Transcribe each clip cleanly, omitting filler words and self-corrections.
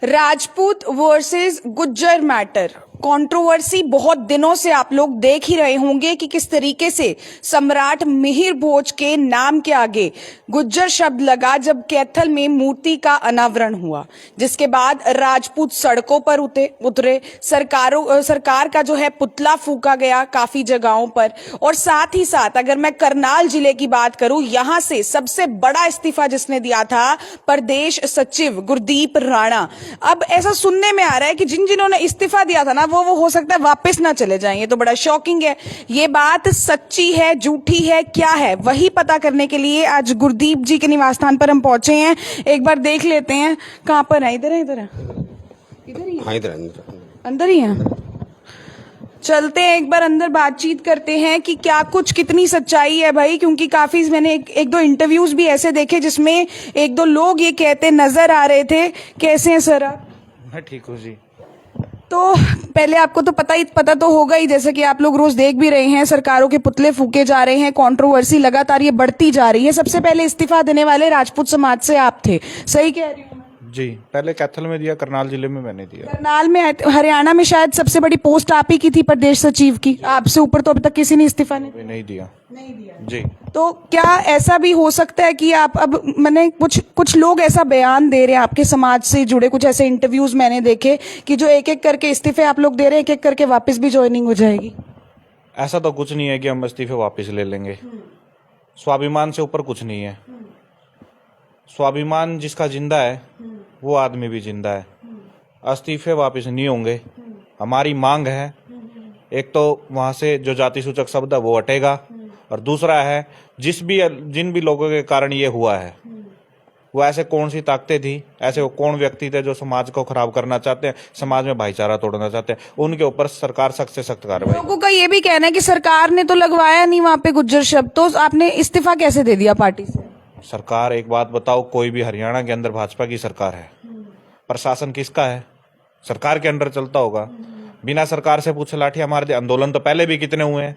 Rajput versus Gujjar matter controversy बहुत दिनों से आप लोग देख ही रहे होंगे कि किस तरीके से सम्राट मिहिर भोज के नाम के आगे गुज्जर शब्द लगा जब कैथल में मूर्ति का अनावरण हुआ, जिसके बाद राजपूत सड़कों पर उतरे। सरकार का जो है पुतला फूका गया काफी जगहों पर। और साथ ही साथ अगर मैं करनाल जिले की बात करूं, यहां से सबसे बड़ा इस्तीफा जिसने दिया था प्रदेश सचिव गुरदीप राणा। अब ऐसा सुनने में आ रहा है कि जिन्होंने इस्तीफा दिया था ना वो हो सकता है वापस ना चले जाएं। ये तो बड़ा शॉकिंग है। ये बात सच्ची है, झूठी है, क्या है, वही पता करने के लिए आज गुरदीप जी के निवास स्थान पर हम पहुंचे हैं। एक बार देख लेते हैं कहां पर है। इधर है, इधर है, इधर ही है, अंदर ही है। चलते हैं एक बार अंदर, बातचीत करते हैं कि क्या कुछ कितनी सच्चाई है भाई, क्योंकि काफी मैंने एक दो इंटरव्यूज भी ऐसे देखे जिसमें एक दो लोग ये कहते नजर आ रहे थे। कैसे हैं सर आप? मैं ठीक हूँ जी। तो पहले आपको तो पता तो होगा ही, जैसे कि आप लोग रोज देख भी रहे हैं, सरकारों के पुतले फूके जा रहे हैं, कंट्रोवर्सी लगातार ये बढ़ती जा रही है। सबसे पहले इस्तीफा देने वाले राजपूत समाज से आप थे, सही कह रही हूँ जी? पहले कैथल में दिया, करनाल जिले में मैंने दिया। करनाल में, हरियाणा में शायद सबसे बड़ी पोस्ट आप ही की थी, प्रदेश सचिव की। आपसे ऊपर तो अभी तक किसी ने इस्तीफा नहीं दिया जी। तो क्या ऐसा भी हो सकता है कि आप अब मैंने कुछ लोग ऐसा बयान दे रहे हैं आपके समाज से जुड़े, कुछ ऐसे इंटरव्यूज मैंने देखे कि जो एक एक करके इस्तीफे आप लोग दे रहे हैं, एक एक करके वापस भी ज्वाइनिंग हो जाएगी? ऐसा तो कुछ नहीं है कि हम इस्तीफे वापस ले लेंगे। स्वाभिमान से ऊपर कुछ नहीं है। स्वाभिमान जिसका जिंदा है वो आदमी भी जिंदा है। इस्तीफे वापस नहीं होंगे। हमारी मांग है, एक तो वहां से जो जाति सूचक शब्द है वो हटेगा, और दूसरा है जिन भी लोगों के कारण ये हुआ है वो ऐसे कौन सी ताकतें थी, ऐसे वो कौन व्यक्ति थे जो समाज को खराब करना चाहते हैं, समाज में भाईचारा तोड़ना चाहते हैं, उनके ऊपर सरकार सख्त से सख्त कार्रवाई। लोगों का ये भी कहना है कि सरकार ने तो लगवाया नहीं वहां पे गुज्जर शब्द, तो आपने इस्तीफा कैसे दे दिया पार्टी से? सरकार, एक बात बताओ, कोई भी हरियाणा के अंदर भाजपा की सरकार है, प्रशासन किसका है? सरकार के अंडर चलता होगा। बिना सरकार से पूछे लाठी हमारे आंदोलन तो पहले भी कितने हुए हैं।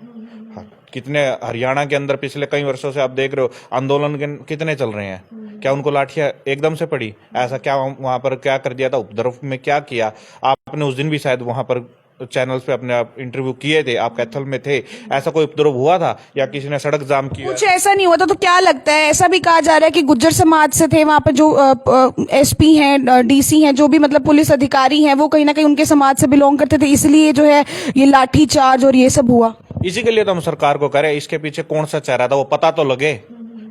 कितने हरियाणा के अंदर पिछले कई वर्षों से आप देख रहे हो आंदोलन कितने चल रहे हैं। क्या उनको लाठियां एकदम से पड़ी? ऐसा क्या वहां पर क्या कर दिया था? उपद्रव में क्या किया? आपने उस दिन भी शायद वहां पर चैनल्स पे अपने आप इंटरव्यू किए थे, आप कैथल में थे। ऐसा कोई उपद्रव हुआ था या किसी ने सड़क जाम किया? कुछ ऐसा नहीं हुआ था। तो क्या लगता है, ऐसा भी कहा जा रहा है कि गुज्जर समाज से थे वहां पर जो एसपी हैं, डीसी हैं, जो भी मतलब पुलिस अधिकारी हैं, वो कहीं ना कहीं उनके समाज से बिलोंग करते थे, इसलिए जो है ये लाठी चार्ज और ये सब हुआ। इसी के लिए तो हम सरकार को कह रहे हैं, इसके पीछे कौन सा चेहरा था वो पता तो लगे।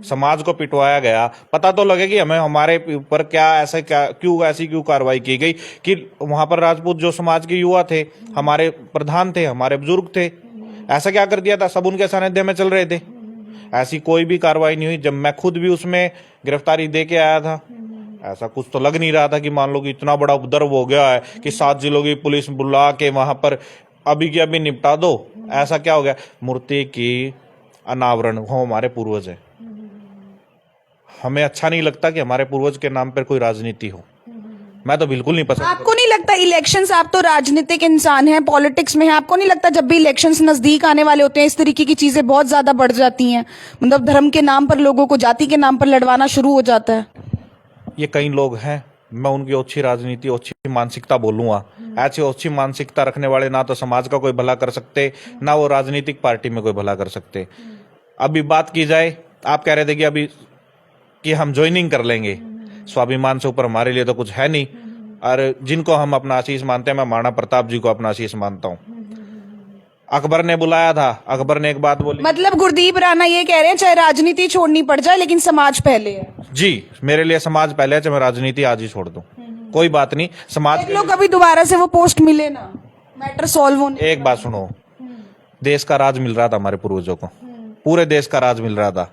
समाज को पिटवाया गया, पता तो लगे कि हमें हमारे ऊपर क्यों ऐसी कार्रवाई की गई कि वहां पर राजपूत जो समाज के युवा थे, हमारे प्रधान थे, हमारे बुजुर्ग थे, ऐसा क्या कर दिया था? सब उनके सानिध्य में चल रहे थे। ऐसी कोई भी कार्रवाई नहीं हुई। जब मैं खुद भी उसमें गिरफ्तारी दे के आया था, ऐसा कुछ तो लग नहीं रहा था कि मान लो कि इतना बड़ा उपद्रव हो गया है कि 7 जिलों की पुलिस बुला के वहां पर अभी की अभी निपटा दो। ऐसा क्या हो गया? मूर्ति की अनावरण हो, हमारे पूर्वज है। हमें अच्छा नहीं लगता कि हमारे पूर्वज के नाम पर कोई राजनीति हो। मैं तो बिल्कुल नहीं पसंद। आपको नहीं लगता इलेक्शंस, आप तो राजनीतिक इंसान हैं, पॉलिटिक्स में हैं, आपको नहीं लगता जब भी इलेक्शंस नजदीक आने वाले होते हैं इस तरीके की चीजें बहुत ज्यादा बढ़ जाती हैं? मतलब धर्म के नाम पर लोगों को, जाति के नाम पर लड़वाना शुरू हो जाता है। ये कई लोग हैं, मैं उनकी अच्छी राजनीति, अच्छी मानसिकता बोलूंगा। ऐसी अच्छी मानसिकता रखने वाले ना तो समाज का कोई भला कर सकते, ना वो राजनीतिक पार्टी में कोई भला कर सकते। अभी बात की जाए, आप कह रहे थे कि अभी कि हम ज्वाइनिंग कर लेंगे। स्वाभिमान से ऊपर हमारे लिए तो कुछ है नहीं। और जिनको हम अपना आशीष मानते हैं, मैं महाराणा प्रताप जी को अपना आशीष मानता हूँ। अकबर ने बुलाया था, अकबर ने एक बात बोली। मतलब गुरदीप राणा ये कह रहे हैं चाहे राजनीति छोड़नी पड़ जाए लेकिन समाज पहले है। जी, मेरे लिए समाज पहले है, चाहे मैं राजनीति आज ही छोड़ दूं, कोई बात नहीं। समाज लोग अभी दोबारा से वो पोस्ट मिले ना, मैटर सॉल्व होने। एक बात सुनो, देश का राज मिल रहा था हमारे पूर्वजों को, पूरे देश का राज मिल रहा था,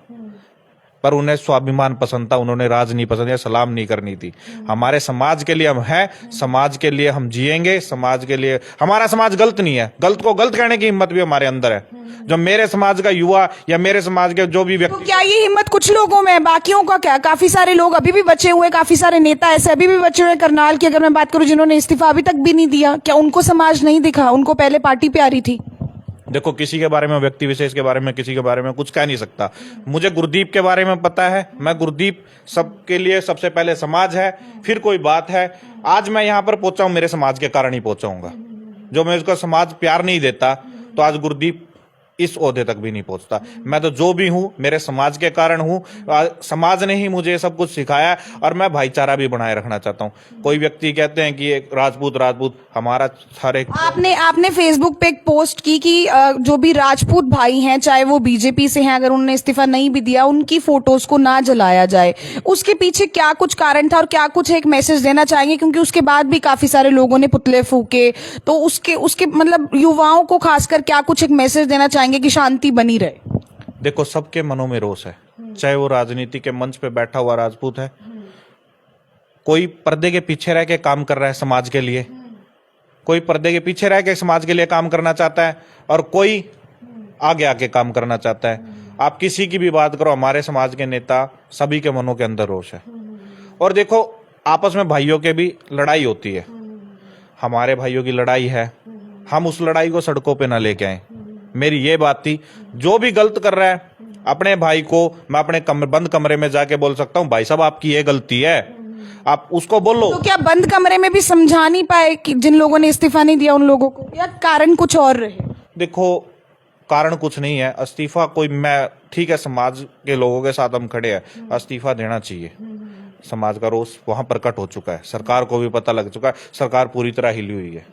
पर उन्हें स्वाभिमान पसंद था, उन्होंने राज नहीं पसंद या सलाम नहीं करनी थी। हमारे समाज के लिए हम हैं, समाज के लिए हम जिएंगे, समाज के लिए। हमारा समाज गलत नहीं है, गलत को गलत कहने की हिम्मत भी हमारे अंदर है। जो मेरे समाज का युवा या मेरे समाज के जो भी व्यक्ति, तो क्या ये हिम्मत कुछ लोगों में है, बाकियों का क्या? काफी सारे लोग अभी भी बचे हुए, काफी सारे नेता ऐसे अभी भी बचे हुए। करनाल की अगर मैं बात करूं, जिन्होंने इस्तीफा अभी तक भी नहीं दिया, क्या उनको समाज नहीं दिखा? उनको पहले पार्टी प्यारी थी? देखो, किसी के बारे में, व्यक्ति विशेष के बारे में, किसी के बारे में कुछ कह नहीं सकता। मुझे गुरदीप के बारे में पता है। मैं गुरदीप सबके लिए सबसे पहले समाज है, फिर कोई बात है। आज मैं यहाँ पर पहुंचा हूं मेरे समाज के कारण ही पहुंचाऊंगा। जो मैं उसका समाज प्यार नहीं देता तो आज गुरदीप इस ओहदे तक भी नहीं पहुंचता। मैं तो जो भी हूं मेरे समाज के कारण हूं। समाज ने ही मुझे सब कुछ सिखाया है और मैं भाईचारा भी बनाए रखना चाहता हूं। कोई व्यक्ति कहते हैं कि एक राजपूत हमारा सारे आपने फेसबुक पे एक पोस्ट की कि जो भी राजपूत भाई हैं, चाहे वो बीजेपी से हैं, अगर उन्होंने इस्तीफा नहीं भी दिया, उनकी फोटोज को ना जलाया जाए। उसके पीछे क्या कुछ कारण था और क्या कुछ एक मैसेज देना चाहेंगे? क्योंकि उसके बाद भी काफी सारे लोगों ने पुतले फूके, तो उसके मतलब युवाओं को खासकर क्या कुछ एक मैसेज देना चाहेंगे कि शांति बनी रहे? देखो, सबके मनों में रोष है, चाहे वो राजनीति के मंच पे बैठा हुआ राजपूत है, कोई पर्दे के पीछे रह के काम कर रहा है समाज के लिए, कोई पर्दे के पीछे रह के समाज के लिए काम करना चाहता है और कोई आगे आके काम करना चाहता है। आप किसी की भी बात करो, हमारे समाज के नेता सभी के मनों के अंदर रोष है। और देखो, आपस में भाइयों के भी लड़ाई होती है, हमारे भाइयों की लड़ाई है, हम उस लड़ाई को सड़कों पे ना लेके आए। मेरी ये बात थी, जो भी गलत कर रहा है अपने भाई को मैं अपने बंद कमरे में जाके बोल सकता हूँ, भाई साहब आपकी ये गलती है, आप उसको बोलो। तो क्या बंद कमरे में भी समझा नहीं पाए कि जिन लोगों ने इस्तीफा नहीं दिया उन लोगों को, या कारण कुछ और रहे? देखो, कारण कुछ नहीं है। इस्तीफा कोई, मैं ठीक है, समाज के लोगों के साथ हम खड़े हैं, इस्तीफा देना चाहिए। समाज का रोष वहां प्रकट हो चुका है, सरकार को भी पता लग चुका है, सरकार पूरी तरह हिली हुई है।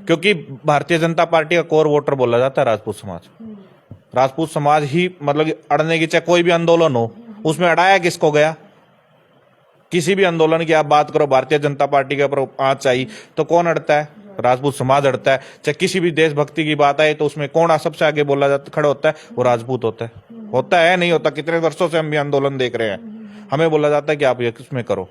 क्योंकि भारतीय जनता पार्टी का कोर वोटर बोला जाता है राजपूत समाज। राजपूत समाज ही मतलब अड़ने की, चाहे कोई भी आंदोलन हो, उसमें अड़ाया किसको गया? किसी भी आंदोलन की आप बात करो, भारतीय जनता पार्टी के ऊपर आंच आई तो कौन अड़ता है? राजपूत समाज अड़ता है। चाहे किसी भी देशभक्ति की बात आए तो उसमें कौन सबसे आगे बोला जाता, खड़ा होता है? वो राजपूत होता है नहीं होता? कितने वर्षों से हम भी आंदोलन देख रहे हैं, हमें बोला जाता है कि आप ये किसमें करो।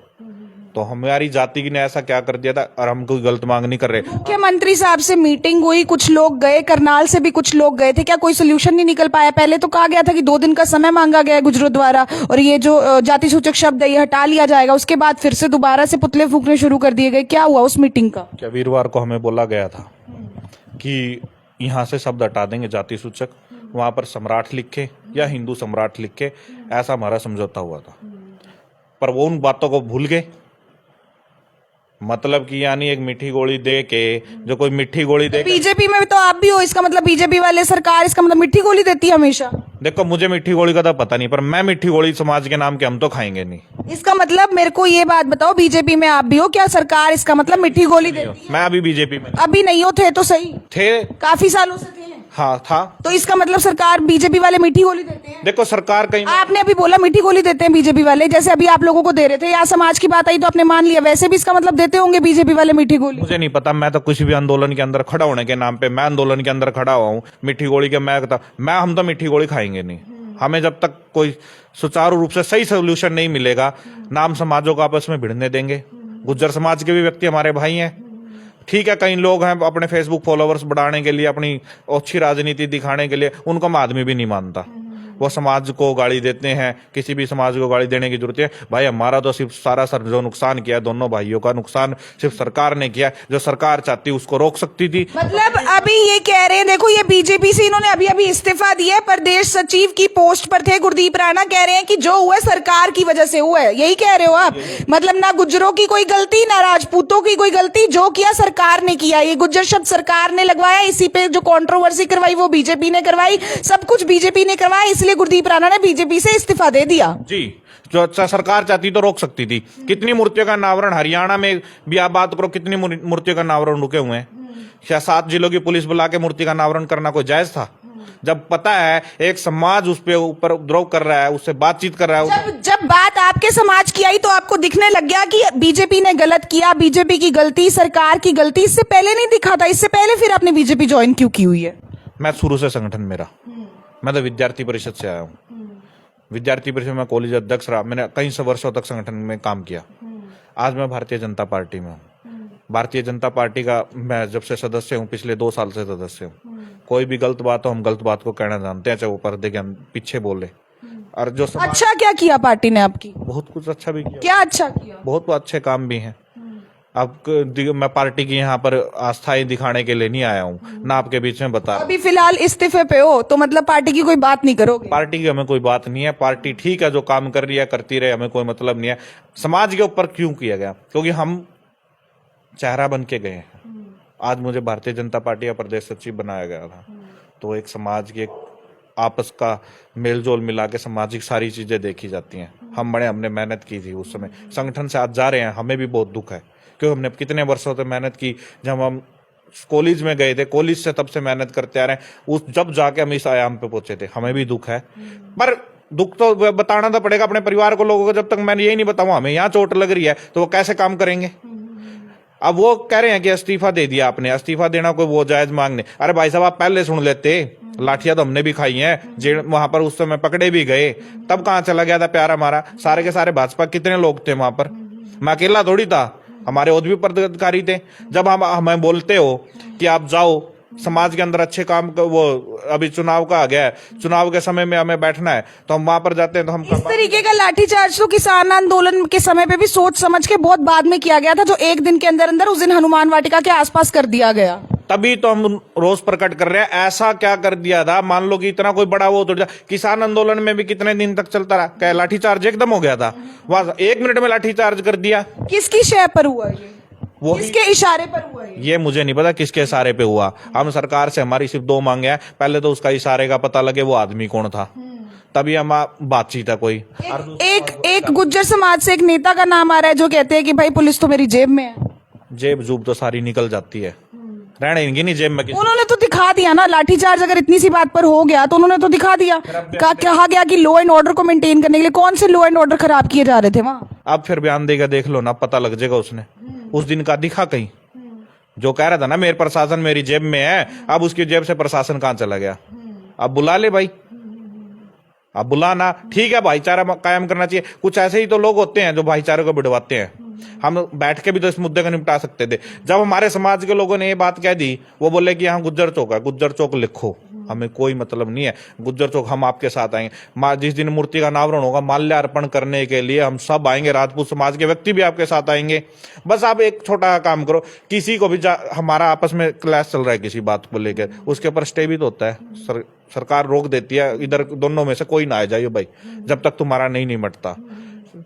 तो हमारी जाति ने ऐसा क्या कर दिया था? और हम कोई गलत मांग नहीं कर रहे। मुख्यमंत्री साहब से मीटिंग हुई, कुछ लोग गए, करनाल से भी कुछ लोग गए थे, क्या कोई सोल्यूशन नहीं निकल पाया? पहले तो कहा गया था कि 2 दिन का समय मांगा गया है गुजरों द्वारा और ये जो जाति सूचक शब्द है ये हटा लिया जाएगा। उसके बाद फिर से दोबारा से पुतले फूकने शुरू कर दिए गए। क्या हुआ उस मीटिंग का? क्या वीरवार को हमें बोला गया था कि यहाँ से शब्द हटा देंगे जाति सूचक, वहां पर सम्राट लिखे या हिंदू सम्राट लिखे, ऐसा हमारा समझौता हुआ था। पर वो उन बातों को भूल गए। मतलब कि यानी एक मीठी गोली दे के, जो कोई मीठी गोली दे, बीजेपी में तो आप भी हो, इसका मतलब बीजेपी वाले सरकार, इसका मतलब मीठी गोली देती है हमेशा। देखो, मुझे मीठी गोली का तो पता नहीं, पर मैं मीठी गोली समाज के नाम के हम तो खाएंगे नहीं। इसका मतलब मेरे को ये बात बताओ, बीजेपी में आप भी हो क्या? सरकार इसका मतलब मीठी गोली देती है? मैं अभी बीजेपी में अभी नहीं हो, थे तो सही, थे, काफी सालों से थे। हाँ था। तो इसका मतलब सरकार, बीजेपी वाले मीठी गोली देते हैं? देखो, सरकार कहीं, आपने अभी बोला मीठी गोली देते हैं बीजेपी वाले, जैसे अभी आप लोगों को दे रहे थे, यहाँ समाज की बात आई तो आपने मान लिया, वैसे भी इसका मतलब देते होंगे बीजेपी वाले मीठी गोली? मुझे नहीं पता, मैं तो किसी भी आंदोलन के अंदर खड़ा होने के नाम पे, मैं आंदोलन के अंदर खड़ा हुआ हूँ, मीठी गोली के हम तो मीठी गोली खाएंगे नहीं। हमें जब तक कोई सुचारू रूप से सही सोल्यूशन नहीं मिलेगा, नाम समाजों को आपस में भिड़ने देंगे। गुज्जर समाज के भी व्यक्ति हमारे भाई हैं। ठीक है, कई लोग हैं अपने फेसबुक फॉलोवर्स बढ़ाने के लिए, अपनी अच्छी राजनीति दिखाने के लिए, उनको मैं आदमी भी नहीं मानता। वो समाज को गाली देते हैं, किसी भी समाज को गाली देने की जरूरत है भाई? हमारा तो सिर्फ सारा सर जो नुकसान किया, दोनों भाइयों का नुकसान सिर्फ सरकार ने किया। जो सरकार चाहती उसको रोक सकती थी। मतलब अभी ये कह रहे हैं, देखो ये बीजेपी से इन्होंने अभी अभी इस्तीफा दिया है, प्रदेश सचिव की पोस्ट पर थे गुरदीप राणा, कह रहे हैं कि जो हुआ सरकार की वजह से हुआ है। यही कह रहे हो आप? मतलब ना गुज्जरों की कोई गलती, ना राजपूतों की कोई गलती, जो किया सरकार ने किया। ये गुज्जर शब्द सरकार ने लगवाया, इसी पे जो कंट्रोवर्सी करवाई वो बीजेपी ने करवाई, सब कुछ बीजेपी ने करवाया, इसलिए गुरदीप राणा ने बीजेपी से इस्तीफा दे दिया। जी, जो अच्छा सरकार चाहती तो रोक सकती थी। कितनी मूर्तियों का अनावरण हरियाणा में भी आप बात करो, कितनी मूर्तियों का अनावरण रुके हुए हैं। क्या 7 जिलों की पुलिस बुला के मूर्ति का अनावरण करना कोई जायज था? जब पता है एक समाज उस पे ऊपर उपद्रव कर रहा है, उससे बातचीत कर रहा है। जब बात आपके समाज की आई तो आपको दिखने लग गया कि बीजेपी ने गलत किया, बीजेपी की गलती, सरकार की गलती। इससे पहले नहीं दिखा था? इससे पहले फिर आपने बीजेपी ज्वाइन क्यों की हुई है? मैं शुरू से संगठन मेरा, मैं तो विद्यार्थी परिषद से आया हूँ। विद्यार्थी परिषद में कॉलेज अध्यक्ष रहा, मैंने कई सौ वर्षों तक संगठन में काम किया। आज मैं भारतीय जनता पार्टी में हूँ। भारतीय जनता पार्टी का मैं जब से सदस्य हूँ, पिछले 2 साल से सदस्य हूँ। कोई भी गलत बात हो, हम गलत बात को कहना जानते हैं, चाहे वो पर्दे के पीछे बोले। और जो अच्छा क्या किया पार्टी ने आपकी? बहुत कुछ अच्छा भी किया। क्या अच्छा किया? बहुत अच्छे काम भी हैं। मैं पार्टी की यहाँ पर आस्थाएं दिखाने के लिए नहीं आया हूँ, ना आपके बीच में बता रहा हूँ। अभी फिलहाल इस्तीफे पे हो तो मतलब पार्टी की कोई बात नहीं करोगे? पार्टी की हमें कोई बात नहीं है, पार्टी ठीक है, जो काम कर रही है करती रहे, हमें कोई मतलब नहीं है। समाज के ऊपर क्यों किया गया? क्योंकि हम चेहरा बन के गए हैं। आज मुझे भारतीय जनता पार्टी का प्रदेश सचिव बनाया गया था, तो एक समाज की एक आपस का मेलजोल मिला के सामाजिक सारी चीजें देखी जाती हैं। हमने मेहनत की थी उस समय, संगठन से आज जा रहे हैं, हमें भी बहुत दुख है, क्योंकि हमने कितने वर्षों से मेहनत की। जब हम कॉलेज में गए थे, कॉलेज से तब से मेहनत करते आ रहे हैं, उस जब जाके हम इस आयाम पे पहुंचे थे, हमें भी दुख है। पर दुख तो बताना तो पड़ेगा अपने परिवार को, लोगों को। जब तक मैं यही नहीं बताऊंगा हमें यहाँ चोट लग रही है, तो वो कैसे काम करेंगे? अब वो कह रहे हैं कि इस्तीफा दे दिया आपने, इस्तीफा देना कोई वो जायज मांगने। अरे भाई साहब, आप पहले सुन लेते, लाठियां तो हमने भी खाई हैं, जेल वहां पर उस समय पकड़े भी गए, तब कहाँ चला गया था प्यार हमारा? सारे के सारे भाजपा कितने लोग थे वहां पर? मैं अकेला थोड़ी था, हमारे और भी पदाधिकारी थे। जब हम हमें बोलते हो कि आप जाओ समाज के अंदर अच्छे काम वो अभी चुनाव का आ गया है, चुनाव के समय में हमें बैठना है, तो हम वहां पर जाते हैं। तो हम इस तरीके का लाठीचार्ज तो किसान आंदोलन के समय पे भी सोच समझ के बहुत बाद में किया गया था, जो एक दिन के अंदर अंदर उस दिन हनुमान वाटिका के आसपास कर दिया गया। तभी तो हम रोष प्रकट कर रहे हैं। ऐसा क्या कर दिया था? मान लो कि इतना कोई बड़ा वो तो किसान आंदोलन में भी कितने दिन तक चलता रहा, क्या लाठीचार्ज एकदम हो गया था? वहां 1 मिनट में लाठीचार्ज कर दिया। किसकी शय पर हुआ ये? वो किसके इशारे पर हुआ ये मुझे नहीं पता किसके इशारे पे हुआ। हम सरकार से हमारी सिर्फ 2 मांगे हैं। पहले तो उसका इशारे का पता लगे, वो आदमी कौन था, तभी हम बातचीत है कोई। एक गुज्जर समाज से एक नेता का नाम आ रहा है जो कहते हैं कि भाई पुलिस तो मेरी जेब में है। जेब जूब तो सारी निकल जाती है, रहने इनकी नहीं जेब में। उन्होंने तो दिखा दिया ना, लाठीचार्ज अगर इतनी सी बात पर हो गया तो उन्होंने तो दिखा दिया। कहा गया कि लॉ एंड ऑर्डर को मेंटेन करने के लिए कौन से लॉ एंड ऑर्डर खराब किए जा रहे थे वहां? अब फिर बयान देगा, देख लो ना, पता लग जाएगा। उसने उस दिन का दिखा कहीं, जो कह रहा था ना मेरे प्रशासन मेरी जेब में है, अब उसकी जेब से प्रशासन कहां चला गया? अब बुला ले भाई, अब बुलाना ठीक है, भाईचारा कायम करना चाहिए। कुछ ऐसे ही तो लोग होते हैं जो भाईचारे को बिड़वाते हैं। हम बैठ के भी तो इस मुद्दे को निपटा सकते थे। जब हमारे समाज के लोगों ने ये बात कह दी, वो बोले कि यहाँ गुज्जर चौक है, गुज्जर चौक लिखो, हमें कोई मतलब नहीं है गुज्जर चौक, हम आपके साथ आएंगे। जिस दिन मूर्ति का अनावरण होगा, माल्यार्पण करने के लिए हम सब आएंगे, राजपूत समाज के व्यक्ति भी आपके साथ आएंगे। बस आप एक छोटा काम करो, किसी को भी हमारा आपस में क्लैश चल रहा है किसी बात को लेकर, उसके ऊपर स्टे भी तो होता है। सरकार रोक देती है, इधर दोनों में से कोई ना आ जाइए भाई, जब तक तुम्हारा नहीं निपटता।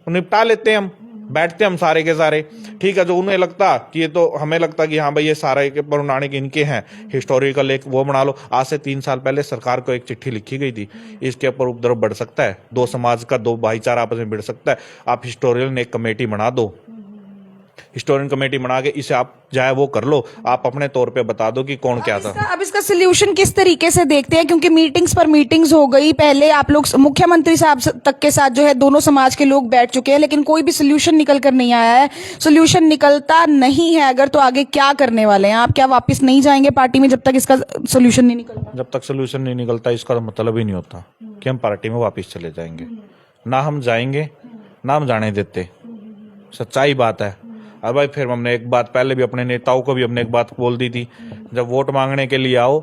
निपटा लेते हैं हम, बैठते हम सारे के सारे, ठीक है। जो उन्हें लगता कि ये तो हमें लगता कि हाँ भाई ये सारे के पौराणिक इनके हैं, हिस्टोरिकल एक वो बना लो। आज से 3 साल पहले सरकार को एक चिट्ठी लिखी गई थी, इसके ऊपर उपद्रव बढ़ सकता है, 2 समाज का 2 भाईचारा आपस में बढ़ सकता है। आप हिस्टोरियन एक कमेटी बना दो, हिस्टोरियन कमेटी बना के इसे आप चाहे वो कर लो, आप अपने तौर पे बता दो कि कौन क्या था। अब इसका सोल्यूशन किस तरीके से देखते हैं? क्योंकि मीटिंग्स पर मीटिंग्स हो गई, पहले आप लोग मुख्यमंत्री साहब तक के साथ जो है दोनों समाज के लोग बैठ चुके हैं, लेकिन कोई भी सोल्यूशन निकल कर नहीं आया है। सोल्यूशन निकलता नहीं है अगर, तो आगे क्या करने वाले हैं आप? क्या वापस नहीं जाएंगे पार्टी में जब तक इसका सोल्यूशन नहीं निकलता? जब तक सोल्यूशन नहीं निकलता इसका तो मतलब ही नहीं होता कि हम पार्टी में वापस चले जाएंगे। ना हम जाएंगे, ना हम जाने देते, सच्चाई बात है। अब भाई फिर हमने एक बात पहले भी अपने नेताओं को भी हमने एक बात बोल दी थी, जब वोट मांगने के लिए आओ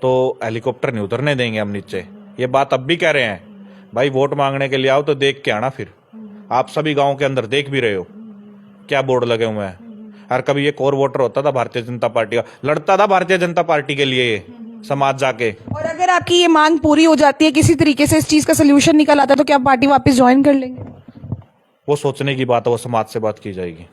तो हेलीकॉप्टर नहीं उतरने देंगे हम नीचे। ये बात अब भी कह रहे हैं, भाई वोट मांगने के लिए आओ तो देख के आना। फिर आप सभी गांव के अंदर देख भी रहे हो क्या बोर्ड लगे हुए हैं। और कभी एक और वोटर होता था भारतीय जनता पार्टी का, लड़ता था भारतीय जनता पार्टी के लिए समाज जाके। और अगर आपकी ये मांग पूरी हो जाती है, किसी तरीके से इस चीज का सोल्यूशन निकल आता है, तो क्या आप पार्टी वापस ज्वाइन कर लेंगे? वो सोचने की बात है, वो समाज से बात की जाएगी,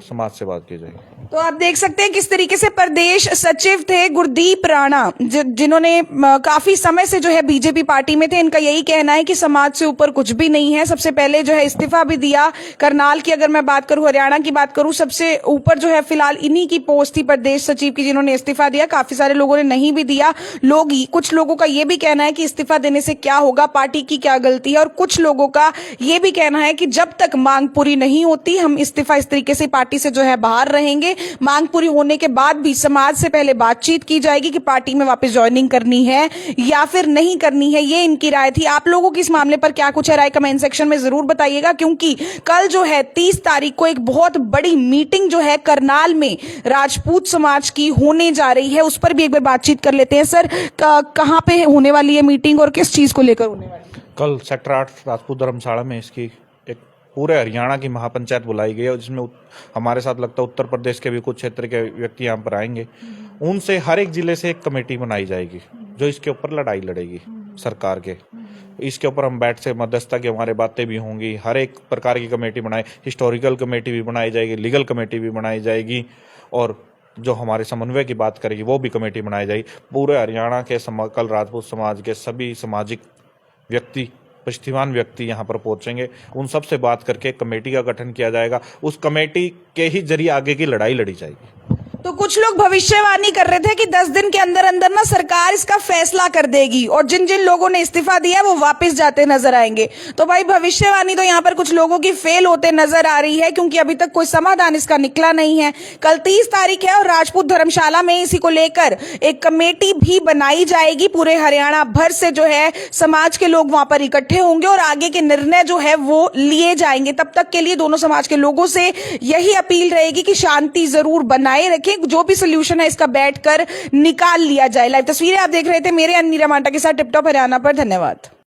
समाज से बात की जाएगी। तो आप देख सकते हैं किस तरीके से प्रदेश सचिव थे गुरदीप राणा, जिन्होंने काफी समय से जो है बीजेपी पार्टी में थे। इनका यही कहना है कि समाज से ऊपर कुछ भी नहीं है। सबसे पहले जो है इस्तीफा भी दिया। करनाल की अगर मैं बात करूं, हरियाणा की बात करूं, सबसे ऊपर जो है फिलहाल इन्हीं की पोस्ट थी प्रदेश सचिव की, जिन्होंने इस्तीफा दिया। काफी सारे लोगों ने नहीं भी दिया। कुछ लोगों का ये भी कहना है कि इस्तीफा देने से क्या होगा, पार्टी की क्या गलती है, और कुछ लोगों का ये भी कहना है कि जब तक मांग पूरी नहीं होती हम इस्तीफा इस तरीके से पार्टी से जो है बाहर रहेंगे। मांग पूरी होने के बाद भी समाज से पहले बातचीत की जाएगी कि पार्टी में वापस ज्वाइनिंग करनी है या फिर नहीं करनी है। ये इनकी राय थी। आप लोगों की इस मामले पर क्या कुछ है राय, कमेंट सेक्शन में जरूर बताइएगा, क्योंकि कल जो है 30 तारीख को एक बहुत बड़ी मीटिंग जो है करनाल में राजपूत समाज की होने जा रही है। उस पर भी एक बार बातचीत कर लेते हैं। सर, कहां पे होने वाली है मीटिंग और किस चीज को लेकर होने वाली है? कल सेक्टर 8 राजपूत धर्मशाला में इसकी एक पूरे हरियाणा की महापंचायत बुलाई गई है, जिसमें हमारे साथ लगता है उत्तर प्रदेश के भी कुछ क्षेत्र के व्यक्ति यहाँ पर आएंगे। उनसे हर एक जिले से एक कमेटी बनाई जाएगी जो इसके ऊपर लड़ाई लड़ेगी सरकार के। इसके ऊपर हम बैठ से मध्यस्थता की हमारे बातें भी होंगी। हर एक प्रकार की कमेटी बनाई, हिस्टोरिकल कमेटी भी बनाई जाएगी, लीगल कमेटी भी बनाई जाएगी, और जो हमारे समन्वय की बात करेगी वो भी कमेटी बनाई जाएगी। पूरे हरियाणा के कल राजपूत समाज के सभी सामाजिक व्यक्ति, प्रतिष्ठान व्यक्ति यहाँ पर पहुंचेंगे। उन सब से बात करके एक कमेटी का गठन किया जाएगा। उस कमेटी के ही जरिए आगे की लड़ाई लड़ी जाएगी। तो कुछ लोग भविष्यवाणी कर रहे थे कि 10 दिन के अंदर अंदर ना सरकार इसका फैसला कर देगी और जिन जिन लोगों ने इस्तीफा दिया वो वापस जाते नजर आएंगे। तो भाई भविष्यवाणी तो यहाँ पर कुछ लोगों की फेल होते नजर आ रही है, क्योंकि अभी तक कोई समाधान इसका निकला नहीं है। कल 30 तारीख है और राजपूत धर्मशाला में इसी को लेकर एक कमेटी भी बनाई जाएगी। पूरे हरियाणा भर से जो है समाज के लोग वहां पर इकट्ठे होंगे और आगे के निर्णय जो है वो लिए जाएंगे। तब तक के लिए दोनों समाज के लोगों से यही अपील रहेगी कि शांति जरूर बनाए रखें, जो भी सोल्यूशन है इसका बैठकर निकाल लिया जाए। लाइव तस्वीरें आप देख रहे थे मेरे मीरा मांटा के साथ टिप टॉप हरियाणा पर। धन्यवाद।